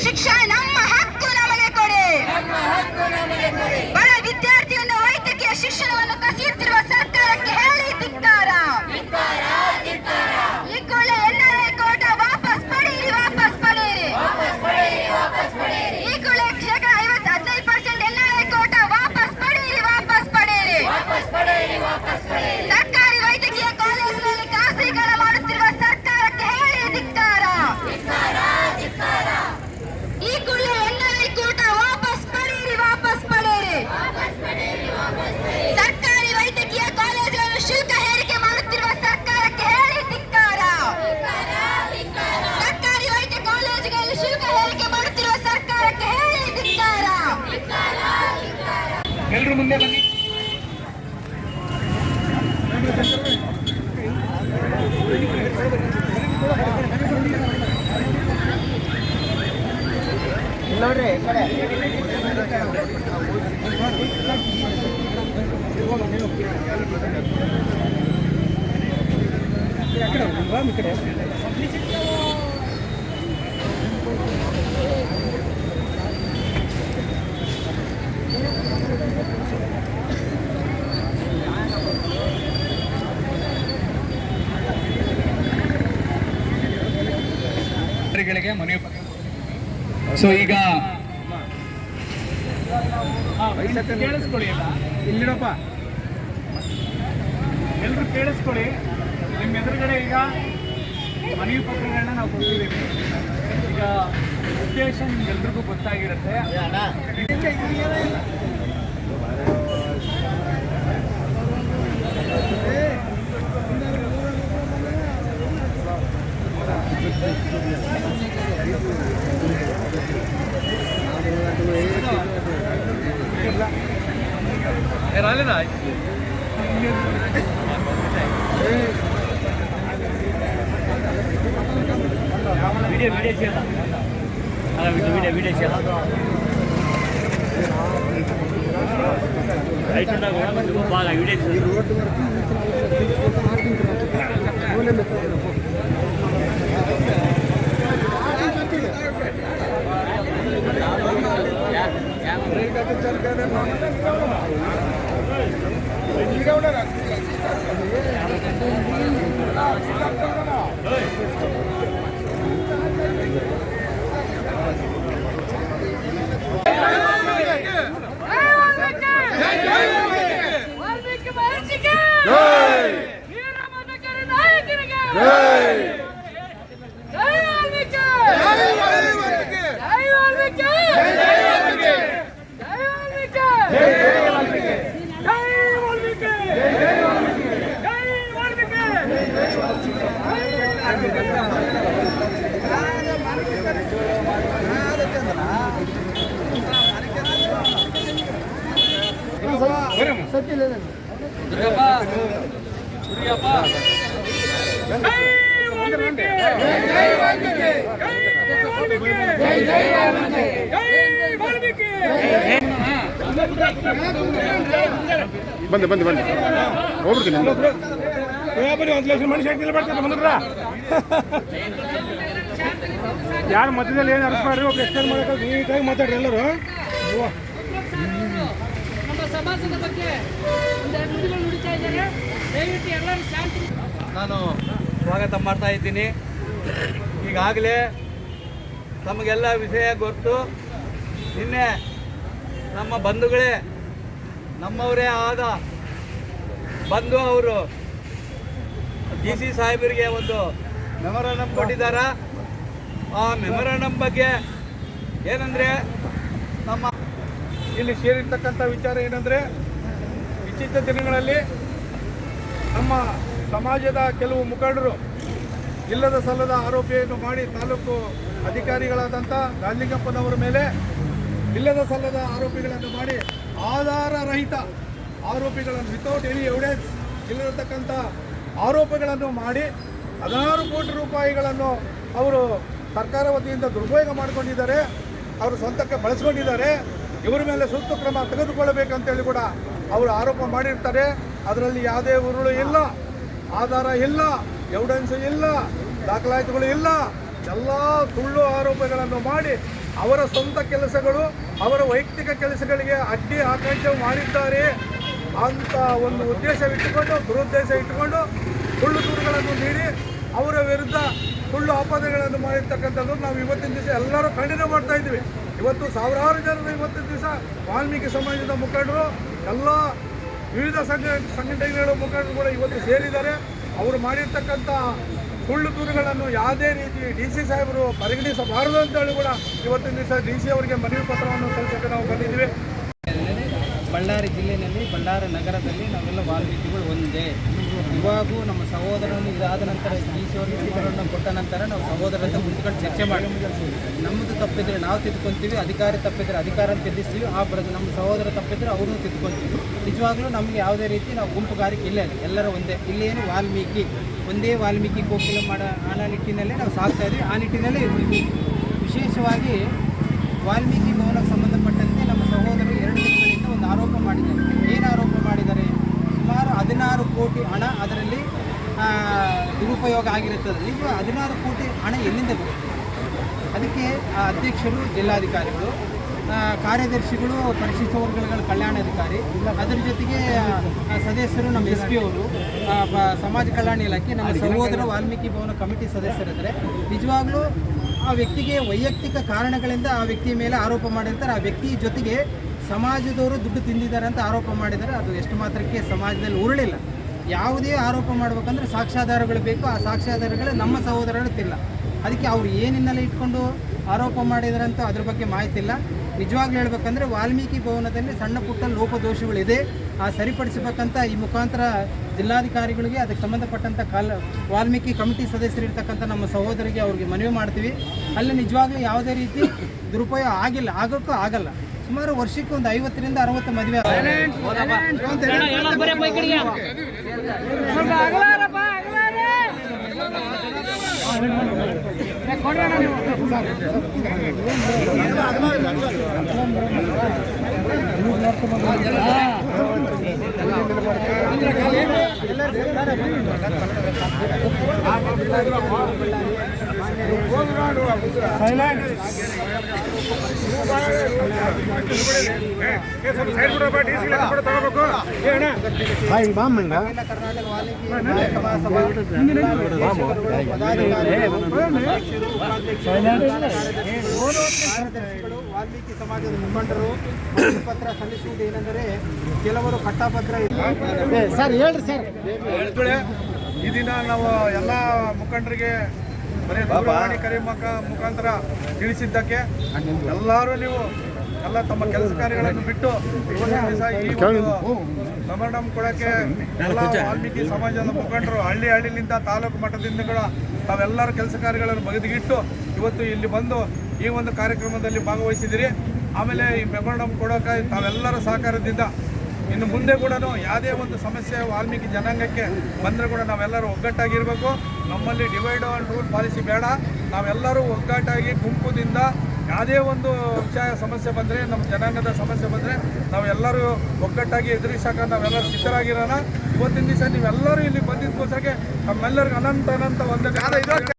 ಶಿಕ್ಷಣ ನಮ್ಮ ಹಕ್ಕು ನಮಗೆ ಕೊಡಿ. ಬಡ ವಿದ್ಯಾರ್ಥಿಯನ್ನು ವೈದ್ಯಕೀಯ ಶಿಕ್ಷಣವನ್ನು ಕಸಿಯುತ್ತಿರುವ ಸರ್ಕಾರಕ್ಕೆ ಹೇಳಿ ಧಿಕ್ಕಾರ. ಈ ಕೂಡಲೇ NRI ಕೋಟಾ ವಾಪಸ್ ಪಡೆಯಿರಿ, ವಾಪಸ್ ಪಡೆಯಿರಿ. ಈ ಕೂಡಲೇ 15% NRI ಕೋಟಾ ವಾಪಸ್ ಪಡೆಯಿರಿ, ವಾಪಸ್ ಪಡೆಯಿರಿ. ಸರ್ಕಾರಿ ವೈದ್ಯಕೀಯ ಕಾಲೇಜಿನಲ್ಲಿ ಖಾಸಗೀಕರಣ ಮಾಡುತ್ತಿರುವ ಸರ್ಕಾರಕ್ಕೆ ಹೇಳಿ ಧಿಕ್ಕಾರ. ಈ ಕೂಡಲೇ NRI ಕೋಟಾ ವಾಪಸ್ ಪಡೆಯಿರಿ, ವಾಪಸ್ ಪಡೆಯಿರಿ. ಸರ್ಕಾರಿ ವೈದ್ಯಕೀಯ ಕಾಲೇಜುಗಳನ್ನು ಶುಲ್ಕ ಹೇರಿಕೆ ಮಾಡುತ್ತಿರುವ ಸರ್ಕಾರಕ್ಕೆ ಹೇಳಿ ಧಿಕ್ಕಾರ. ಸರ್ಕಾರಿ ವೈದ್ಯ ಕಾಲೇಜುಗಳಲ್ಲಿ ಶುಲ್ಕ ಹೇರಿಕೆ ಮಾಡುತ್ತಿರುವ ಸರ್ಕಾರಕ್ಕೆ ಹೇಳಿ ಧಿಕ್ಕಾರ. ಎಲ್ಲರೂ ಮುಂದೆ ಬನ್ನಿ. ನೋಡ್ರಿ ಕಡೆ ಮನವಿ. ಸೊ ಈಗ ಕೇಳಿಸ್ಕೊಳ್ಳಿ, ಇಲ್ಲಿಡಪ್ಪ, ಎಲ್ಲರೂ ಕೇಳಿಸ್ಕೊಳ್ಳಿ. ನಿಮ್ಮ ಎದುರುಗಡೆ ಈಗ ಮನವಿ ಪತ್ರಗಳನ್ನ ನಾವು ಕೊಡ್ತಿದ್ದೀವಿ. ಈಗ ಉದ್ದೇಶ ನಿಮ್ಗೆಲ್ರಿಗೂ ಗೊತ್ತಾಗಿರುತ್ತೆ. राहिलेला व्हिडिओ बागा ಬಂದೆ ಹೋಗ್ಬಿಡ್ತೀನಿ. ಒಂದು ಲಕ್ಷ ಮನುಷ್ಯ ಬರ್ತಾರೆ ಬಂದ್ರ ಯಾರು ಮಧ್ಯದಲ್ಲಿ ಏನು ಅರ್ಥ ಮಾಡ್ರಿ, ಒಬ್ಬ ಎಕ್ಸ್ಪ್ಲೇನ್ ಮಾಡೋಕೆ ನೀಟಾಗಿ ಮಾತಾಡ್ರಿ ಎಲ್ಲರೂ. ನಮ್ಮ ಸಮಾಜದ ಬಗ್ಗೆ ಒಂದೆರಡು ನುಡಿಗಳು ನುಡಿತಾ ಇದ್ದಾರೆ. ದಯವಿಟ್ಟು ಎಲ್ಲರೂ ಶಾಂತಿ. ನಾನು ಸ್ವಾಗತ ಮಾಡ್ತಾ ಇದ್ದೀನಿ. ಈಗಾಗಲೇ ತಮಗೆಲ್ಲ ವಿಷಯ ಗೊತ್ತು. ನಿನ್ನೆ ನಮ್ಮ ಬಂಧುಗಳೇ, ನಮ್ಮವರೇ ಆದ ಬಂಧು ಅವರು DC ಸಾಹೇಬರಿಗೆ ಒಂದು ಮೆಮೊರಾಂಡಮ್ ಕೊಟ್ಟಿದ್ದಾರೆ. ಆ ಮೆಮೊರಾಂಡಮ್ ಬಗ್ಗೆ ಏನಂದರೆ, ನಮ್ಮ ಇಲ್ಲಿ ಸೇರಿರ್ತಕ್ಕಂಥ ವಿಚಾರ ಏನಂದರೆ, ಇತ್ತೀಚಿನ ದಿನಗಳಲ್ಲಿ ನಮ್ಮ ಸಮಾಜದ ಕೆಲವು ಮುಖಂಡರು ಇಲ್ಲದ ಸಲ್ಲದ ಆರೋಪಿಯನ್ನು ಮಾಡಿ ತಾಲೂಕು ಅಧಿಕಾರಿಗಳಾದಂಥ ಗಾಂಧಿಗಪ್ಪನವರ ಮೇಲೆ ಇಲ್ಲದ ಸಲ್ಲದ ಆರೋಪಿಗಳನ್ನು ಮಾಡಿ ಆಧಾರ ರಹಿತ ಆರೋಪಿಗಳನ್ನು ವಿತೌಟ್ ಎನಿ ಎವಿಡೆನ್ಸ್ ಇಲ್ಲದಕ್ಕಂಥ ಆರೋಪಗಳನ್ನು ಮಾಡಿ 16 ಕೋಟಿ ರೂಪಾಯಿಗಳನ್ನು ಅವರು ಸರ್ಕಾರ ವತಿಯಿಂದ ದುರುಪಯೋಗ ಮಾಡಿಕೊಂಡಿದ್ದಾರೆ. ಅವರು ಸ್ವಂತಕ್ಕೆ ಬಳಸ್ಕೊಂಡಿದ್ದಾರೆ. ಇವರ ಮೇಲೆ ಸೂಕ್ತ ಕ್ರಮ ತೆಗೆದುಕೊಳ್ಳಬೇಕಂತೇಳಿ ಕೂಡ ಅವರು ಆರೋಪ ಮಾಡಿರ್ತಾರೆ. ಅದರಲ್ಲಿ ಯಾವುದೇ ಉರುಳು ಇಲ್ಲ, ಆಧಾರ ಇಲ್ಲ, ಎವಿಡೆನ್ಸ್ ಇಲ್ಲ, ದಾಖಲಾತಿಗಳು ಇಲ್ಲ. ಎಲ್ಲ ಸುಳ್ಳು ಆರೋಪಗಳನ್ನು ಮಾಡಿ ಅವರ ಸ್ವಂತ ಕೆಲಸಗಳು, ಅವರ ವೈಯಕ್ತಿಕ ಕೆಲಸಗಳಿಗೆ ಅಡ್ಡಿ ಆಕಾಂಕ್ಷ ಮಾಡಿದ್ದಾರೆ ಅಂತ ಒಂದು ಉದ್ದೇಶವಿಟ್ಟುಕೊಂಡು, ದುರುದ್ದೇಶ ಇಟ್ಟುಕೊಂಡು ಸುಳ್ಳು ದೂರುಗಳನ್ನು ನೀಡಿ ಅವರ ವಿರುದ್ಧ ಸುಳ್ಳು ಆಪಾದನೆಗಳನ್ನು ಮಾಡಿರ್ತಕ್ಕಂಥದ್ದು ನಾವು ಇವತ್ತಿನ ದಿವಸ ಎಲ್ಲರೂ ಖಂಡನೆ ಮಾಡ್ತಾ ಇದ್ದೀವಿ. ಇವತ್ತು ಸಾವಿರಾರು ಜನರು ಇವತ್ತಿನ ದಿವಸ ವಾಲ್ಮೀಕಿ ಸಮಾಜದ ಮುಖಂಡರು, ಎಲ್ಲ ವಿವಿಧ ಸಂಘಟನೆಗಳ ಮುಖಂಡರು ಕೂಡ ಇವತ್ತು ಸೇರಿದ್ದಾರೆ. ಅವರು ಮಾಡಿರ್ತಕ್ಕಂಥ ಸುಳ್ಳು ದೂರುಗಳನ್ನು ಯಾವುದೇ ರೀತಿ DC ಸಾಹೇಬರು ಪರಿಗಣಿಸಬಾರದು ಅಂತೇಳಿ ಕೂಡ ಇವತ್ತಿನ ದಿವಸ DC ಅವರಿಗೆ ಮನವಿ ಪತ್ರವನ್ನು ಸಲ್ಲಿಸಕ್ಕೆ ನಾವು ಬಂದಿದ್ದೀವಿ. ಬಳ್ಳಾರಿ ಜಿಲ್ಲೆಯಲ್ಲಿ, ಬಳ್ಳಾರಿ ನಗರದಲ್ಲಿ ನಾವೆಲ್ಲ ವಾಲ್ಮೀಕಿಗಳು ಒಂದೇ. ಇವಾಗೂ ನಮ್ಮ ಸಹೋದರನು ಇದಾದ ನಂತರ DC ಅವರಿಗೆ ಕೊಟ್ಟ ನಂತರ ನಾವು ಸಹೋದರರಿಂದ ಕುಳಿತುಕೊಂಡು ಚರ್ಚೆ ಮಾಡಿ ನಮ್ಮದು ತಪ್ಪಿದ್ರೆ ನಾವು ತಿದ್ಕೊಂತೀವಿ, ಅಧಿಕಾರಿ ತಪ್ಪಿದ್ರೆ ಅಧಿಕಾರ ತಿದ್ದಿಸ್ತೀವಿ, ನಮ್ಮ ಸಹೋದರ ತಪ್ಪಿದ್ರೆ ಅವ್ರನ್ನೂ ತಿದ್ಕೊಂತೀವಿ. ನಿಜವಾಗ್ಲೂ ನಮಗೆ ಯಾವುದೇ ರೀತಿ ನಾವು ಗುಂಪುಗಾರಿಕೆ ಇಲ್ಲ, ಎಲ್ಲರೂ ಒಂದೇ. ಇಲ್ಲೇನು ವಾಲ್ಮೀಕಿ ಒಂದೇ ವಾಲ್ಮೀಕಿ ಕೋಕಿಲ ಮಾಡೋ ಆ ನಿಟ್ಟಿನಲ್ಲೇ ನಾವು ಸಾಗ್ತಾ ಇದ್ದೀವಿ, ಆ ನಿಟ್ಟಿನಲ್ಲೇ ಇರ್ತೀವಿ. ವಿಶೇಷವಾಗಿ ವಾಲ್ಮೀಕಿ ಭವನಕ್ಕೆ ಸಂಬಂಧಪಟ್ಟಂತೆ ನಮ್ಮ ಸಹೋದರರು 2 ದಿನಗಳಿಂದ ಒಂದು ಆರೋಪ ಮಾಡಿದ್ದಾರೆ. ಏನು ಆರೋಪ ಮಾಡಿದ್ದಾರೆ? ಸುಮಾರು 16 ಕೋಟಿ ಹಣ ಅದರಲ್ಲಿ ದುರುಪಯೋಗ ಆಗಿರುತ್ತದೆ. ಈಗ 16 ಕೋಟಿ ಹಣ ಎಲ್ಲಿಂದ ಬರುತ್ತೆ? ಅದಕ್ಕೆ ಅಧ್ಯಕ್ಷರು ಜಿಲ್ಲಾಧಿಕಾರಿಗಳು, ಕಾರ್ಯದರ್ಶಿಗಳು ಪರಿಶಿಷ್ಟ ವರ್ಗಗಳ ಕಲ್ಯಾಣಾಧಿಕಾರಿ, ಅದರ ಜೊತೆಗೆ ಸದಸ್ಯರು ನಮ್ಮ SP ಅವರು, ಸಮಾಜ ಕಲ್ಯಾಣ ಇಲಾಖೆ, ನಮ್ಮ ಸಹೋದರ ವಾಲ್ಮೀಕಿ ಭವನ ಕಮಿಟಿ ಸದಸ್ಯರಿದ್ದಾರೆ. ನಿಜವಾಗ್ಲೂ ಆ ವ್ಯಕ್ತಿಗೆ ವೈಯಕ್ತಿಕ ಕಾರಣಗಳಿಂದ ಆ ವ್ಯಕ್ತಿಯ ಮೇಲೆ ಆರೋಪ ಮಾಡಿರ್ತಾರೆ. ಆ ವ್ಯಕ್ತಿ ಜೊತೆಗೆ ಸಮಾಜದವರು ದುಡ್ಡು ತಿಂದಿದ್ದಾರೆ ಅಂತ ಆರೋಪ ಮಾಡಿದ್ದಾರೆ. ಅದು ಎಷ್ಟು ಮಾತ್ರಕ್ಕೆ ಸಮಾಜದಲ್ಲಿ ಉರುಳಿಲ್ಲ. ಯಾವುದೇ ಆರೋಪ ಮಾಡಬೇಕಂದ್ರೆ ಸಾಕ್ಷ್ಯಾಧಾರಗಳು ಬೇಕು. ಆ ಸಾಕ್ಷ್ಯಾಧಾರಗಳು ನಮ್ಮ ಸಹೋದರರು ತಿಲ್ಲ. ಅದಕ್ಕೆ ಅವರು ಏನು ಹಿನ್ನೆಲೆ ಇಟ್ಕೊಂಡು ಆರೋಪ ಮಾಡಿದ್ದಾರೆ ಅಂತ ಅದ್ರ ಬಗ್ಗೆ ಮಾಹಿತಿ ಇಲ್ಲ. ನಿಜವಾಗ್ಲೂ ಹೇಳ್ಬೇಕಂದ್ರೆ ವಾಲ್ಮೀಕಿ ಭವನದಲ್ಲಿ ಸಣ್ಣ ಪುಟ್ಟ ಲೋಪದೋಷಗಳಿದೆ, ಆ ಸರಿಪಡಿಸಬೇಕಂತ ಈ ಮುಖಾಂತರ ಜಿಲ್ಲಾಧಿಕಾರಿಗಳಿಗೆ, ಅದಕ್ಕೆ ಸಂಬಂಧಪಟ್ಟಂಥ ವಾಲ್ಮೀಕಿ ಕಮಿಟಿ ಸದಸ್ಯರಿರ್ತಕ್ಕಂಥ ನಮ್ಮ ಸಹೋದರಿಗೆ ಅವ್ರಿಗೆ ಮನವಿ ಮಾಡ್ತೀವಿ. ಅಲ್ಲಿ ನಿಜವಾಗ್ಲೂ ಯಾವುದೇ ರೀತಿ ದುರುಪಯೋಗ ಆಗಿಲ್ಲ, ಆಗೋಕ್ಕೂ ಆಗಲ್ಲ. ಸುಮಾರು ವರ್ಷಕ್ಕೆ ಒಂದು 50ರಿಂದ 60 ಮದುವೆ ಕರ್ನಾಟಕ ವಾಲ್ಮೀಕಿ ಸಮಾಜದ ಮುಖಂಡರು ಪತ್ರ ಸಲ್ಲಿಸುವುದು ಏನೆಂದರೆ ಕೆಲವರು ಕಟ್ಟಾಪತ್ರ ಸರ್ ಹೇಳ್ರಿ ಸರ್. ಈ ದಿನ ನಾವು ಎಲ್ಲ ಮುಖಂಡರಿಗೆ ಬರೀ ದೂರವಾಣಿ ಕರೆ ಮುಖಾಂತರ ತಿಳಿಸಿದ್ದಕ್ಕೆ ಎಲ್ಲರೂ ನೀವು ಎಲ್ಲ ತಮ್ಮ ಕೆಲಸ ಕಾರ್ಯಗಳನ್ನು ಬಿಟ್ಟು ಇವತ್ತಿನ ದಿವಸ ಈ ಮೆಮೊರಂಡಮ್ ಕೊಡೋಕ್ಕೆ ಎಲ್ಲ ವಾಲ್ಮೀಕಿ ಸಮಾಜದ ಮುಖಂಡರು ಹಳ್ಳಿಲಿಂದ ತಾಲೂಕು ಮಟ್ಟದಿಂದ ಕೂಡ ತಾವೆಲ್ಲರ ಕೆಲಸ ಕಾರ್ಯಗಳನ್ನು ಬಗೆದಿಗಿಟ್ಟು ಇವತ್ತು ಇಲ್ಲಿ ಬಂದು ಈ ಒಂದು ಕಾರ್ಯಕ್ರಮದಲ್ಲಿ ಭಾಗವಹಿಸಿದಿರಿ. ಆಮೇಲೆ ಈ ಮೆಮೊರಂಡಮ್ ಕೊಡೋಕೆ ತಾವೆಲ್ಲರ ಸಹಕಾರದಿಂದ ಇನ್ನು ಮುಂದೆ ಕೂಡ ಯಾವುದೇ ಒಂದು ಸಮಸ್ಯೆ ವಾಲ್ಮೀಕಿ ಜನಾಂಗಕ್ಕೆ ಬಂದರೆ ಕೂಡ ನಾವೆಲ್ಲರೂ ಒಗ್ಗಟ್ಟಾಗಿರಬೇಕು. ನಮ್ಮಲ್ಲಿ ಡಿವೈಡ್ ಆ್ಯಂಡ್ ರೂಲ್ ಪಾಲಿಸಿ ಬೇಡ. ನಾವೆಲ್ಲರೂ ಒಗ್ಗಟ್ಟಾಗಿ ಗುಂಪುದಿಂದ ಯಾವುದೇ ಒಂದು ವಿಷಯ ಸಮಸ್ಯೆ ಬಂದರೆ, ನಮ್ಮ ಜನಾಂಗದ ಸಮಸ್ಯೆ ಬಂದರೆ ನಾವೆಲ್ಲರೂ ಒಗ್ಗಟ್ಟಾಗಿ ಎದುರಿಸೋಕೆ ನಾವೆಲ್ಲರೂ ಸಿದ್ಧರಾಗಿರೋಣ. ಇವತ್ತಿನ ದಿವಸ ನೀವೆಲ್ಲರೂ ಇಲ್ಲಿ ಬಂದಿದ್ದಕ್ಕೋಸ್ಕರ ನಮ್ಮೆಲ್ಲರಿಗೂ ಅನಂತ ವಂದನೆ.